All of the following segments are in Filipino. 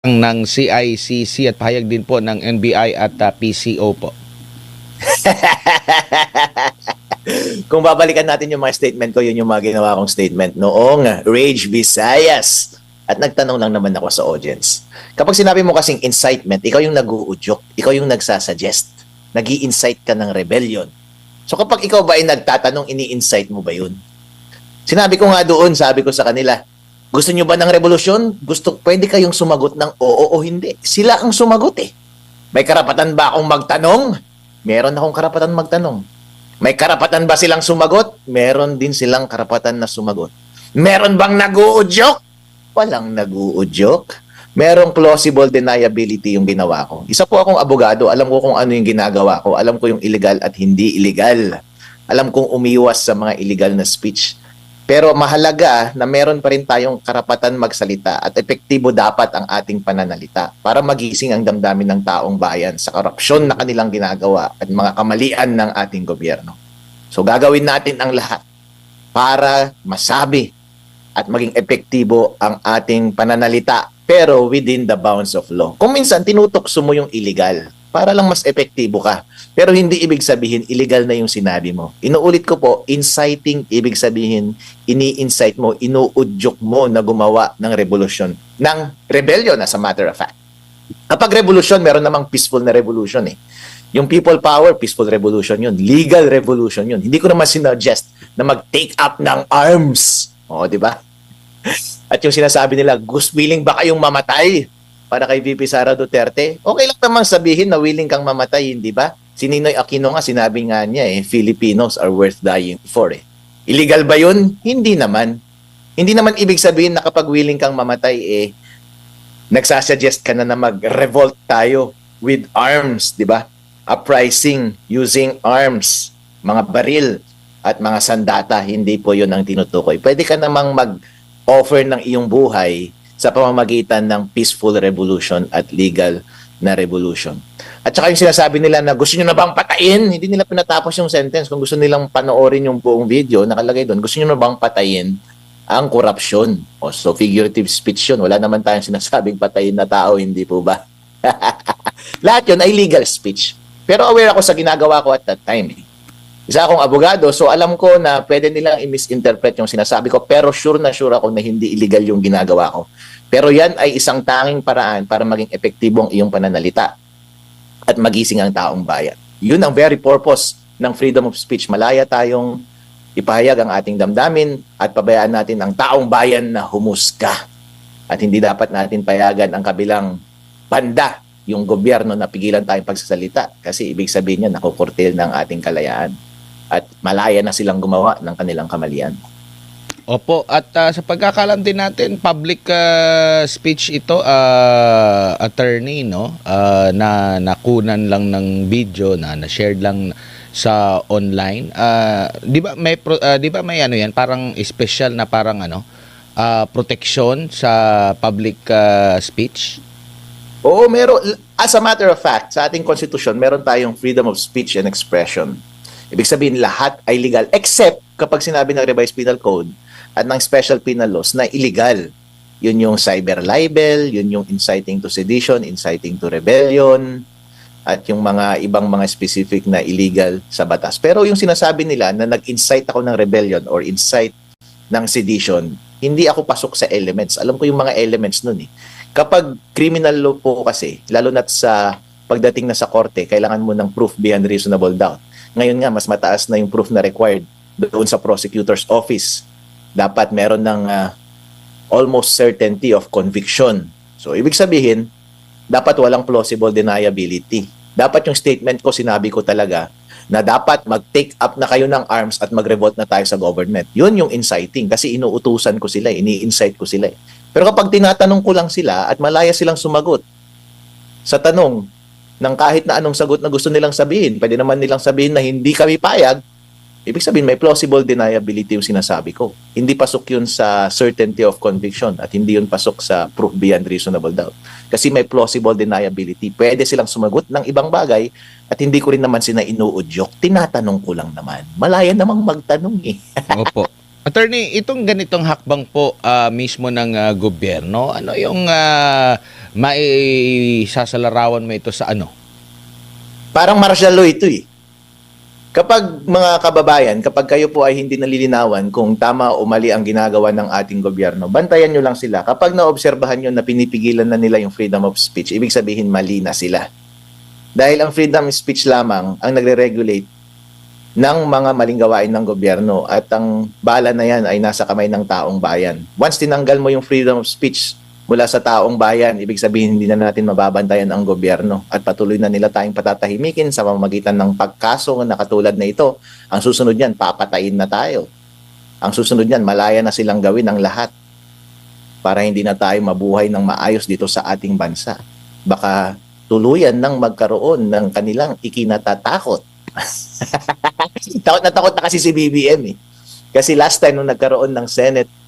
ng CICC at pahayag din po ng NBI at PCO po. Kung babalikan natin yung mga statement ko, yun yung mga ginawa kong statement noong Rage Visayas. At nagtanong lang naman ako sa audience. Kapag sinabi mo kasing incitement, ikaw yung nag-uudyok, ikaw yung nagsasuggest, nag-i-incite ka ng rebellion. So kapag ikaw ba ay nagtatanong, ini-incite mo ba yun? Sinabi ko nga doon, sabi ko sa kanila, gusto nyo ba ng revolusyon? Pwede kayong sumagot ng oo o hindi. Sila ang sumagot eh. May karapatan ba akong magtanong? Meron akong karapatan magtanong. May karapatan ba silang sumagot? Meron din silang karapatan na sumagot. Meron bang nag-uudyok? Walang nag-uudyok. Merong plausible deniability yung ginawa ko. Isa po akong abogado. Alam ko kung ano yung ginagawa ko. Alam ko yung illegal at hindi illegal. Alam kong umiwas sa mga illegal na speech. Pero mahalaga na meron pa rin tayong karapatan magsalita at epektibo dapat ang ating pananalita para magising ang damdamin ng taong bayan sa korupsyon na kanilang ginagawa at mga kamalian ng ating gobyerno. So gagawin natin ang lahat para masabi at maging epektibo ang ating pananalita pero within the bounds of law. Kung minsan tinutokso mo yung illegal para lang mas epektibo ka. Pero hindi ibig sabihin illegal na yung sinabi mo. Inuulit ko po, inciting ibig sabihin ini-incite mo, inuudyok mo na gumawa ng revolusyon, ng rebellion as a matter of fact. Kapag revolution, meron namang peaceful na revolution eh. Yung people power, peaceful revolution yun. Legal revolution yun. Hindi ko naman sinuggest na mag-take up ng arms. O, di ba? At yung sinasabi nila, willing ba kayong mamatay para kay VP Sara Duterte? Okay lang naman sabihin na willing kang mamatay, hindi ba? Si Ninoy Aquino nga, sinabi nga niya Filipinos are worth dying for eh. Illegal ba yun? Hindi naman. Hindi naman ibig sabihin na kapag willing kang mamatay nagsasuggest ka na mag-revolt tayo with arms, di ba? Uprising using arms, mga baril at mga sandata, hindi po yun ang tinutukoy. Pwede ka namang mag-offer ng iyong buhay sa pamamagitan ng peaceful revolution at legal na revolution. At saka yung sinasabi nila na gusto nyo na bang patayin? Hindi nila pinatapos yung sentence. Kung gusto nilang panoorin yung buong video, nakalagay doon, gusto nyo na bang patayin ang korupsyon? So figurative speech yun. Wala naman tayong sinasabing patayin na tao, hindi po ba? Lahat yun ay legal speech. Pero aware ako sa ginagawa ko at that time. Isa akong abogado, so alam ko na pwede nilang i-misinterpret yung sinasabi ko, pero sure na sure ako na hindi illegal yung ginagawa ko. Pero yan ay isang tanging paraan para maging epektibo ang iyong pananalita at magising ang taong bayan. Yun ang very purpose ng freedom of speech. Malaya tayong ipahayag ang ating damdamin at pabayaan natin ang taong bayan na humusga. At hindi dapat natin payagan ang kabilang banda, yung gobyerno, na pigilan tayong pagsasalita. Kasi ibig sabihin niya, nakukurtil ng ating kalayaan. At malaya na silang gumawa ng kanilang kamalian. Opo, at sa pagkakalam din natin, public speech ito, attorney, no? Na nakunan lang ng video, na na-shared lang sa online. Di ba may ano yan, parang special na parang protection sa public speech? Oo, meron. As a matter of fact, sa ating konstitusyon, meron tayong freedom of speech and expression. Ibig sabihin, lahat ay legal except kapag sinabi ng Revised Penal Code at ng Special Penal Laws na illegal. Yun yung cyber libel, yun yung inciting to sedition, inciting to rebellion, at yung mga ibang mga specific na illegal sa batas. Pero yung sinasabi nila na nag-incite ako ng rebellion or incite ng sedition, hindi ako pasok sa elements. Alam ko yung mga elements nun eh. Kapag criminal law po kasi, lalo na sa pagdating na sa korte, kailangan mo ng proof beyond reasonable doubt. Ngayon nga, mas mataas na yung proof na required doon sa prosecutor's office. Dapat meron ng almost certainty of conviction. So, ibig sabihin, dapat walang plausible deniability. Dapat yung statement ko, sinabi ko talaga, na dapat mag-take up na kayo ng arms at mag-revolt na tayo sa government. Yun yung inciting kasi inuutusan ko sila, ini-incite ko sila. Pero kapag tinatanong ko lang sila at malaya silang sumagot sa tanong ng kahit na anong sagot na gusto nilang sabihin, pwede naman nilang sabihin na hindi kami payag, ibig sabihin may plausible deniability yung sinasabi ko. Hindi pasok yun sa certainty of conviction at hindi yun pasok sa proof beyond reasonable doubt. Kasi may plausible deniability. Pwede silang sumagot ng ibang bagay at hindi ko rin naman sila inuudyok. Tinatanong ko lang naman. Malaya namang magtanong eh. Opo. Attorney, itong ganitong hakbang po mismo ng gobyerno, ano yung maisasalarawan mo ito sa ano? Parang martial law ito eh. Kapag mga kababayan, kapag kayo po ay hindi nalilinawan kung tama o mali ang ginagawa ng ating gobyerno, bantayan nyo lang sila. Kapag naobserbahan nyo na pinipigilan na nila yung freedom of speech, ibig sabihin mali na sila. Dahil ang freedom of speech lamang ang nagre-regulate ng mga maling gawain ng gobyerno at ang bala na yan ay nasa kamay ng taong bayan. Once tinanggal mo yung freedom of speech mula sa taong bayan, ibig sabihin hindi na natin mababantayan ang gobyerno at patuloy na nila tayong patatahimikin sa pamamagitan ng pagkaso na katulad na ito. Ang susunod niyan, papatayin na tayo. Ang susunod niyan, malaya na silang gawin ang lahat para hindi na tayo mabuhay ng maayos dito sa ating bansa. Baka tuluyan ng magkaroon ng kanilang ikinatatakot. Takot na kasi si BBM eh. Kasi last time nung nagkaroon ng Senate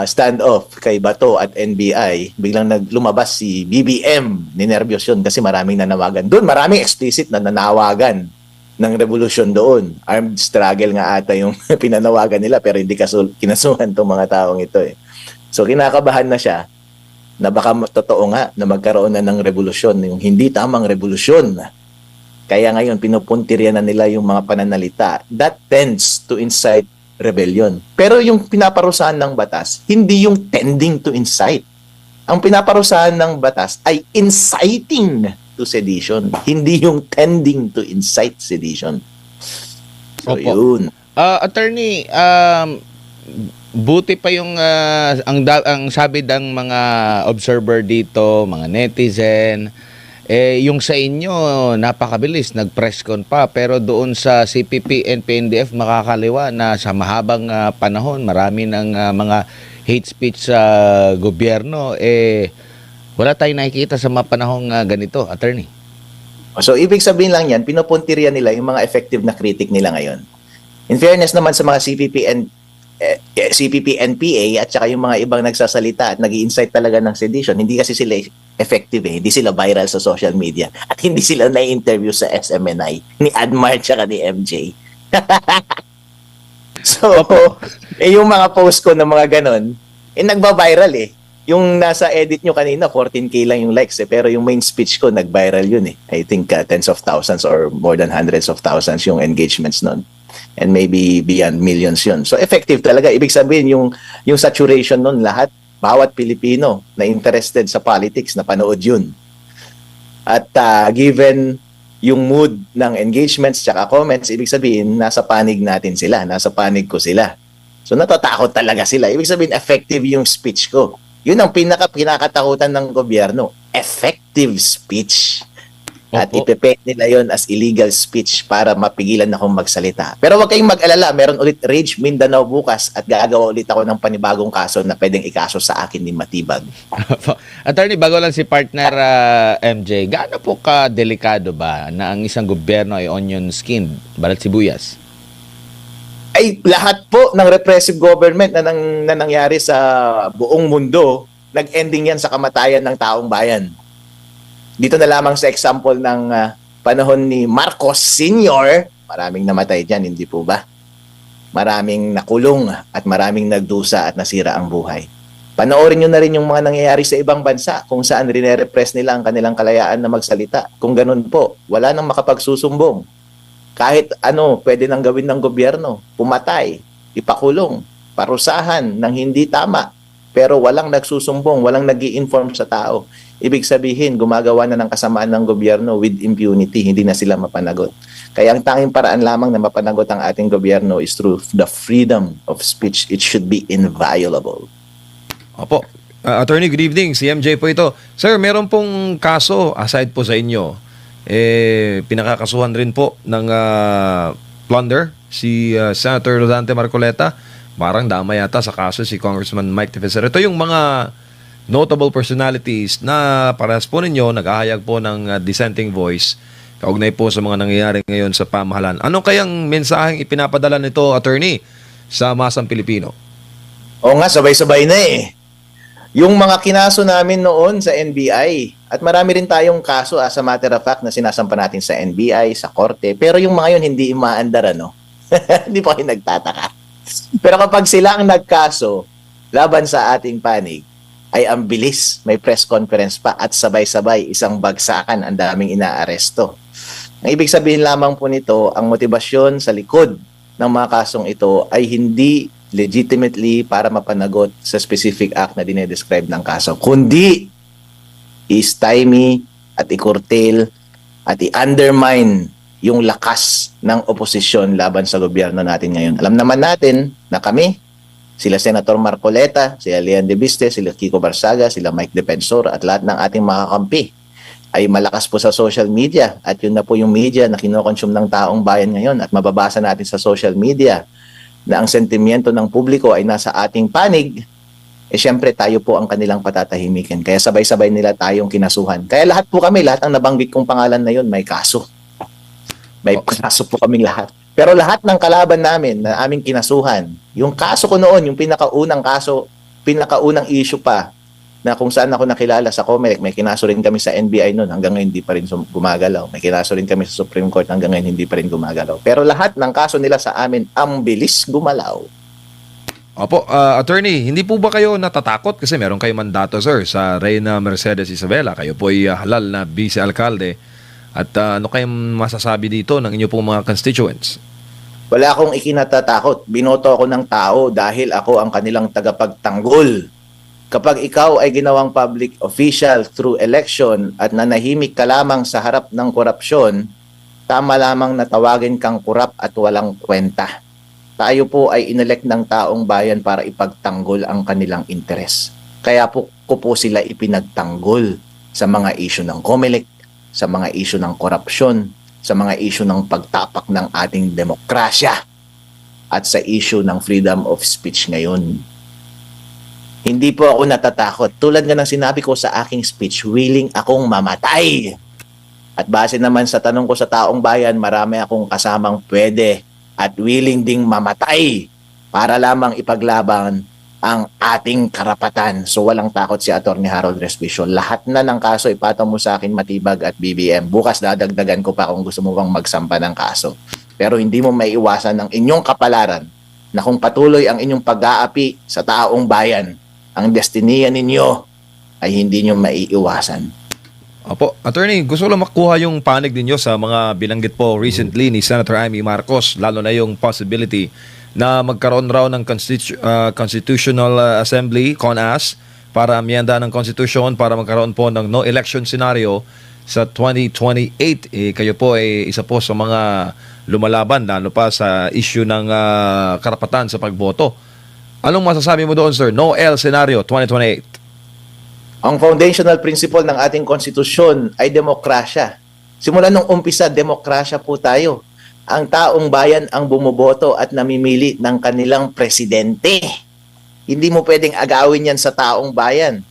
standoff kay Bato at NBI, biglang lumabas si BBM. Ninervyos yun kasi maraming nanawagan. Doon maraming explicit na nanawagan ng revolusyon doon. Armed struggle nga ata yung pinanawagan nila pero hindi kinasuhan tong mga taong ito eh. So kinakabahan na siya na baka totoo nga na magkaroon na ng revolusyon, yung hindi tamang revolusyon. Kaya ngayon pinupuntirya na nila yung mga pananalita. That tends to incite rebellion. Pero yung pinaparusahan ng batas, hindi yung tending to incite. Ang pinaparusahan ng batas ay inciting to sedition, hindi yung tending to incite sedition. So, Opo. yun. Attorney, buti pa yung ang sabi ng mga observer dito, mga netizen, yung sa inyo napakabilis, nag-press con pa, pero doon sa CPP and PNDF makakaliwa na sa mahabang panahon marami ng mga hate speech sa gobyerno, wala tayong nakikita sa mga panahong ganito, attorney. So ibig sabihin lang yan, pinupuntirya nila yung mga effective na critic nila ngayon. In fairness naman sa mga CPP NPA at saka yung mga ibang nagsasalita at nag-i-incite talaga ng sedition, hindi kasi sila effective eh. Hindi sila viral sa social media at hindi sila na-interview sa SMNI ni Admar at ni MJ. So, yung mga post ko na mga ganon, nagba-viral eh. Yung nasa edit nyo kanina, 14K lang yung likes eh. Pero yung main speech ko, nag-viral yun eh. I think tens of thousands or more than hundreds of thousands yung engagements nun. And maybe beyond millions yun. So effective talaga. Ibig sabihin, yung saturation nun lahat, bawat Pilipino na interested sa politics, na panood yun. At given yung mood ng engagements tsaka comments, ibig sabihin, nasa panig natin sila. Nasa panig ko sila. So natatakot talaga sila. Ibig sabihin, effective yung speech ko. Yun ang pinakatakutan ng gobyerno. Effective speech. At ipepe nila yon as illegal speech para mapigilan akong magsalita. Pero huwag kayong mag-alala, meron ulit Rage Mindanao bukas at gagawa ulit ako ng panibagong kaso na pwedeng ikaso sa akin ni Matibag. Attorney, bago lang si partner MJ, gaano po ka-delikado ba na ang isang gobyerno ay onion skinned, balat sibuyas? Ay, lahat po ng repressive government na nangyari sa buong mundo, nag-ending yan sa kamatayan ng taong bayan. Dito na lamang sa example ng panahon ni Marcos Sr., maraming namatay dyan, hindi po ba? Maraming nakulong at maraming nagdusa at nasira ang buhay. Panoorin nyo na rin yung mga nangyayari sa ibang bansa kung saan rine-repress nila ang kanilang kalayaan na magsalita. Kung ganun po, wala nang makapagsusumbong. Kahit ano, pwede nang gawin ng gobyerno. Pumatay, ipakulong, parusahan ng hindi tama. Pero walang nagsusumbong, walang nag-i-inform sa tao. Ibig sabihin, gumagawa na ng kasamaan ng gobyerno with impunity, hindi na sila mapanagot. Kaya ang tanging paraan lamang na mapanagot ang ating gobyerno is through the freedom of speech. It should be inviolable. Opo. Attorney, good evening. Si MJ po ito. Sir, meron pong kaso aside po sa inyo. Pinakakasuhan rin po ng plunder si Senator Rodante Marcoleta. Parang dama yata sa kaso si Congressman Mike Tevez. Ito yung mga notable personalities na parehas po ninyo naghahayag po ng dissenting voice kaugnay po sa mga nangyayari ngayon sa pamahalaan. Ano kayang mensaheng ipinapadala nito, attorney, sa masang Pilipino? Oo nga, sabay-sabay na eh. Yung mga kinaso namin noon sa NBI, at marami rin tayong kaso as a matter of fact na sinasampa natin sa NBI, sa korte, pero yung mga yun hindi imaandar, ano? Hindi po kayo nagtataka. Pero kapag sila ang nagkaso laban sa ating panig, ay ang bilis. May press conference pa at sabay-sabay isang bagsakan, ang daming inaaresto. Ang ibig sabihin lamang po nito, ang motibasyon sa likod ng mga kasong ito ay hindi legitimately para mapanagot sa specific act na dinedescribe ng kaso, kundi i-stymie at i-curtail at i-undermine yung lakas ng oposisyon laban sa gobyerno natin ngayon. Alam naman natin na kami, sila Senator Marcoleta, sila Leon de Viste, sila Kiko Barsaga, sila Mike Defensor at lahat ng ating mga kampi ay malakas po sa social media at yun na po yung media na kinokonsume ng taong bayan ngayon at mababasa natin sa social media na ang sentimiento ng publiko ay nasa ating panig, syempre tayo po ang kanilang patatahimikin. Kaya sabay-sabay nila tayong kinasuhan. Kaya lahat po kami, lahat ng nabanggit kong pangalan na yun, may kaso. May kaso po kaming lahat. Pero lahat ng kalaban namin na aming kinasuhan, yung kaso ko noon, yung pinakaunang kaso, pinakaunang issue pa, na kung saan ako nakilala sa COMELEC, may kinaso rin kami sa NBI noon, hanggang ngayon hindi pa rin gumagalaw. May kinaso rin kami sa Supreme Court, hanggang ngayon hindi pa rin gumagalaw. Pero lahat ng kaso nila sa amin, ang bilis gumalaw. Opo, attorney, hindi po ba kayo natatakot? Kasi meron kayo mandato, sir, sa Reyna Mercedes Isabela. Kayo po ay halal na vice-alkalde. At ano kayong masasabi dito ng inyo pong mga constituents? Wala akong ikinatatakot. Binoto ako ng tao dahil ako ang kanilang tagapagtanggol. Kapag ikaw ay ginawang public official through election at nanahimik ka lamang sa harap ng korupsyon, tama lamang na tawagin kang kurap at walang kwenta. Tayo po ay inelect ng taong bayan para ipagtanggol ang kanilang interes. Kaya po ko po sila ipinagtanggol sa mga issue ng COMELEC, sa mga issue ng korupsyon, sa mga issue ng pagtapak ng ating demokrasya, at sa issue ng freedom of speech ngayon. Hindi po ako natatakot. Tulad nga ng sinabi ko sa aking speech, willing akong mamatay. At base naman sa tanong ko sa taong bayan, marami akong kasamang pwede at willing ding mamatay para lamang ipaglaban ang ating karapatan. So walang takot si Atty. Harold Respicio. Lahat na ng kaso ipatong mo sa akin matibag at BBM. Bukas dadagdagan ko pa kung gusto mo bang magsampa ng kaso. Pero hindi mo maiiwasan ng inyong kapalaran na kung patuloy ang inyong pag-aapi sa taong bayan, ang destiniya ninyo ay hindi nyo maiiwasan. Opo, attorney, gusto ko lang makuha yung panig ninyo sa mga binanggit po recently ni Senator Amy Marcos, lalo na yung possibility na magkaroon raw ng Constitutional Assembly, CONAS, para amyenda ng Constitution para magkaroon po ng no election scenario sa 2028. Kayo po ay isa po sa mga lumalaban, lalo pa sa issue ng karapatan sa pagboto. Anong masasabi mo doon, sir? No L scenario 2028. Ang foundational principle ng ating konstitusyon ay demokrasya. Simula nung umpisa, demokrasya po tayo. Ang taong bayan ang bumuboto at namimili ng kanilang presidente. Hindi mo pwedeng agawin yan sa taong bayan.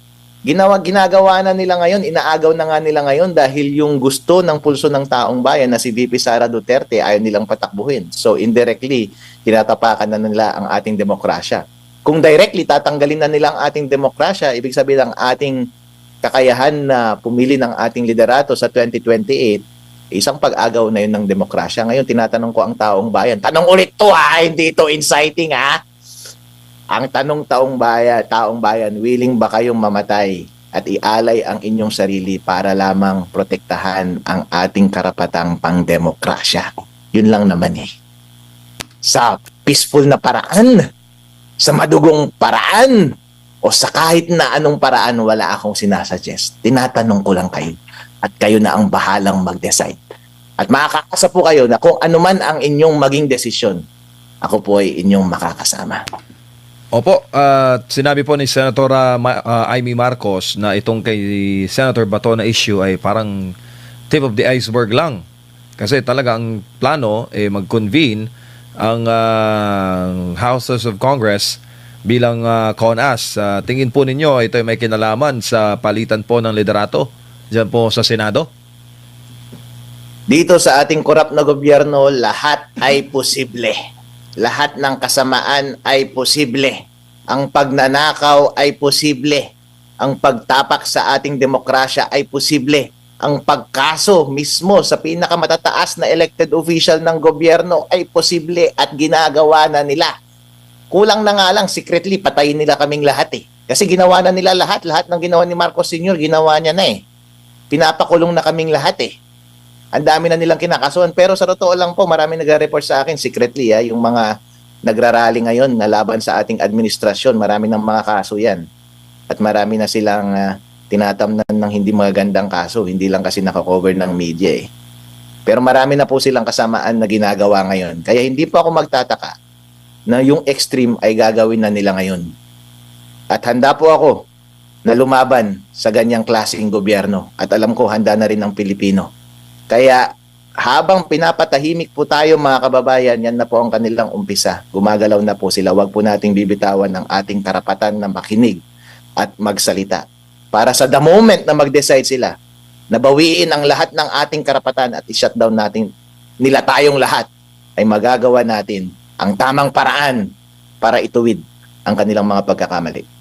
Ginagawa na nila ngayon, inaagaw na nga nila ngayon dahil yung gusto ng pulso ng taong bayan na si VP Sara Duterte ayaw nilang patakbuhin. So indirectly, tinatapakan na nila ang ating demokrasya. Kung directly tatanggalin na nila ang ating demokrasya, ibig sabihin ang ating kakayahan na pumili ng ating liderato sa 2028, isang pag-agaw na yun ng demokrasya. Ngayon, tinatanong ko ang taong bayan. Tanong ulit to ha, hindi ito inciting ha. Ang tanong taong bayan, willing ba kayong mamatay at ialay ang inyong sarili para lamang protektahan ang ating karapatang pang-demokrasya? Yun lang naman eh. Sa peaceful na paraan, sa madugong paraan, o sa kahit na anong paraan, wala akong sinasuggest. Tinatanong ko lang kayo. At kayo na ang bahalang mag-decide. At makakaasa po kayo na kung anuman ang inyong maging desisyon, ako po ay inyong makakasama. Opo, sinabi po ni Senator Amy Marcos na itong kay Senator Bato na issue ay parang tip of the iceberg lang. Kasi talaga ang plano mag-convene ang Houses of Congress bilang CONAS. Tingin po ninyo ito ay may kinalaman sa palitan po ng liderato diyan po sa Senado? Dito sa ating korap na gobyerno, lahat ay posible. Lahat ng kasamaan ay posible. Ang pagnanakaw ay posible. Ang pagtapak sa ating demokrasya ay posible. Ang pagkaso mismo sa pinakamatataas na elected official ng gobyerno ay posible at ginagawa na nila. Kulang na nga lang, secretly, patayin nila kaming lahat eh. Kasi ginawa na nila lahat ng ginawa ni Marcos Sr., ginawa niya na eh. Pinapakulong na kaming lahat eh. Ang dami na nilang kinakasuhan. Pero sa totoo lang po, marami nagre-report sa akin secretly, yung mga nagrarally ngayon na laban sa ating administrasyon, marami ng mga kaso yan. At marami na silang tinatamnan ng hindi magagandang kaso, hindi lang kasi nakakover ng media eh. Pero marami na po silang kasamaan na ginagawa ngayon. Kaya hindi po ako magtataka na yung extreme ay gagawin na nila ngayon. At handa po ako na lumaban sa ganyang klaseng gobyerno. At alam ko, handa na rin ang Pilipino. Kaya habang pinapatahimik po tayo mga kababayan, yan na po ang kanilang umpisa. Gumagalaw na po sila. Huwag po nating bibitawan ng ating karapatan na makinig at magsalita. Para sa the moment na mag-decide sila, nabawiin ang lahat ng ating karapatan at i-shutdown natin nila tayong lahat, ay magagawa natin ang tamang paraan para ituwid ang kanilang mga pagkakamali.